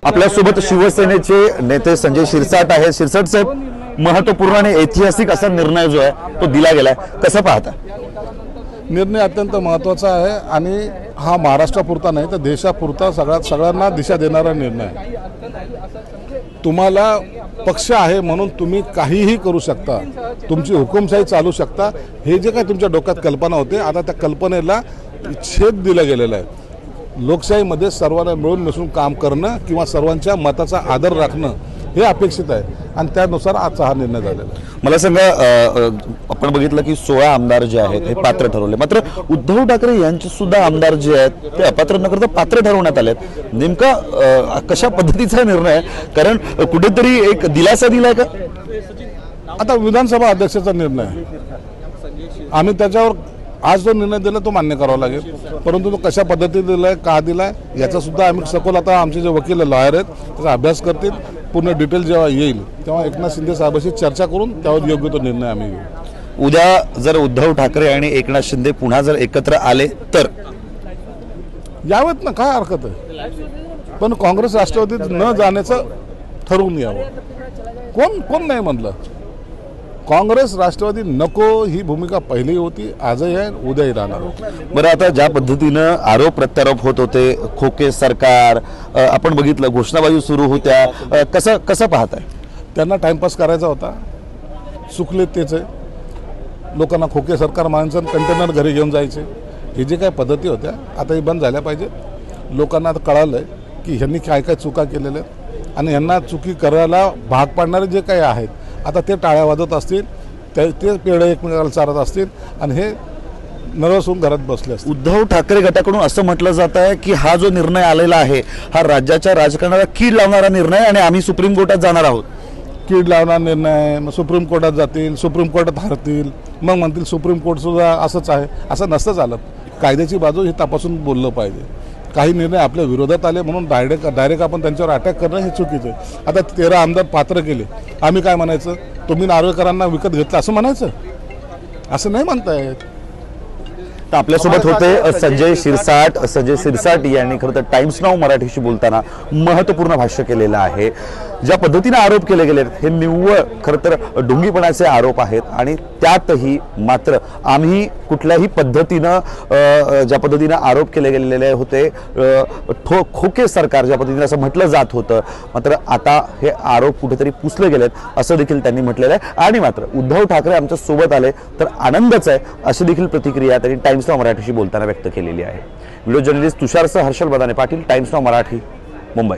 आपल्यासोबत शिवसेनेचे नेते संजय शिरसाट आहेत। शिरसाट साहेब, महत्त्वपूर्ण आणि ऐतिहासिक असा निर्णय जो आहे तो दिला गेलाय, कसं पाहता? निर्णय अत्यंत महत्त्वाचा आहे आणि हा महाराष्ट्रापुरता नाही तर देशापुरता सगळ्यांना दिशा देणारा निर्णय आहे। तुम्हाला पक्ष आहे म्हणून तुम्ही काहीही करू शकता, तुमची हुकुमशाही चालू शकता। हे जे काही तुमच्या डोक्यात कल्पना होते, आता त्या कल्पनेला छेद दिला गेलेला आहे। लोकशाहीमध्ये सर्वांना मिळून मिसळून काम करणं किंवा सर्वांच्या मताचा आदर राखणं हे अपेक्षित आहे आणि त्यानुसार आजचा हा निर्णय झालेला आहे। मला सांगा, आपण बघितलं की 16 आमदार जे आहेत हे पात्र ठरवले, मात्र उद्धव ठाकरे यांचे सुद्धा आमदार जे आहेत ते अपात्र न करता पात्र ठरवण्यात आलेत। नेमका कशा पद्धतीचा निर्णय आहे? कारण कुठेतरी एक दिलासा दिलाय का? आता विधानसभा अध्यक्षाचा निर्णय आहे, आम्ही त्याच्यावर आज जो निर्णय दिला तो मान्य करावा लागेल, परंतु तो कशा पद्धतीने दिलाय, का दिलाय याचा सुद्धा आम्ही सखोल आता आमचे जे वकील लॉयर आहेत त्याचा अभ्यास करतील। पूर्ण डिटेल जेव्हा येईल तेव्हा एकनाथ शिंदे साहेबांशी चर्चा करून त्यावर योग्य तो निर्णय आम्ही घेऊ। उद्या जर उद्धव ठाकरे आणि एकनाथ शिंदे पुन्हा जर एकत्र आले तर यावेत ना, काय हरकत आहे, पण काँग्रेस राष्ट्रवादीत न जाण्याचं ठरवून यावं। कोण नाही म्हणलं, काँग्रेस राष्ट्रवादी नको ही भूमिका पहिली होती, आजही आहे, उद्याही राहणार। बरं, आता ज्या पद्धतीनं आरोप प्रत्यारोप होत होते, खोके सरकार, आपण बघितलं घोषणाबाजी सुरू होत्या, कसं पाहताय? त्यांना टाइमपास करायचा होता, चुकले तेच आहे। लोकांना खोके सरकार माणसं कंटेनर घरी घेऊन जायचे, हे जे काही पद्धती होत्या आता ही बंद झाल्या पाहिजे। लोकांना आता कळालं आहे की ह्यांनी काय काय चुका केलेल्या आहेत आणि ह्यांना चुकी करायला भाग पाडणारे जे काही आहेत आता ते टाळ्या वाजत असतील, ते पेढे एकमेकाला चारत असतील आणि हे नर्वस होऊन घरात बसले असतील। उद्धव ठाकरे गटाकडून असं म्हटलं जात आहे की हा जो निर्णय आलेला आहे हा राज्याच्या राजकारणाला कीड लावणारा निर्णय आणि आम्ही सुप्रीम कोर्टात जाणार आहोत। कीड लावणारा निर्णय, मग सुप्रीम कोर्टात जातील, सुप्रीम कोर्टात हरतील, मग म्हणतील सुप्रीम कोर्ट सुद्धा असंच आहे, असं नसतं चालत। कायद्याची बाजू हे तपासून बोललं पाहिजे। काही निर्णय आपल्या विरोधात आले म्हणून डायरेक्ट आपण त्यांच्यावर अटॅक करणं हे चुकीचं आहे। आता 13 आमदार पात्र केले, आम्ही काय म्हणायचं, तुम्ही नार्वेकरांना विकत घेतलं असं म्हणायचं? असं नाही म्हणतायत। तर आपल्यासोबत होते संजय शिरसाट यांनी खरं तर टाइम्स नाऊ मराठीशी बोलताना महत्त्वपूर्ण भाष्य केलेलं आहे। ज्या पद्धतीने आरोप केले गेले हे निव्वळ खरं तर ढोंगीपणाचे आरोप आहेत आणि त्यातही मात्र आम्ही कुठल्याही पद्धतीनं ज्या पद्धतीने आरोप केले गेलेले होते, खोके सरकार ज्या पद्धतीने असं म्हटलं जात होतं, मात्र आता हे आरोप कुठेतरी पुसले गेलेत असं देखील त्यांनी म्हटलेलं आहे। आणि मात्र उद्धव ठाकरे आमच्या सोबत आले तर आनंदच आहे अशी देखील प्रतिक्रिया त्यांनी टाइम्स नाऊ मराठीशी बोलताना व्यक्त केलेली आहे। Video journalist तुषारसह Harshal बदाने Patil, times now Marathi, Mumbai.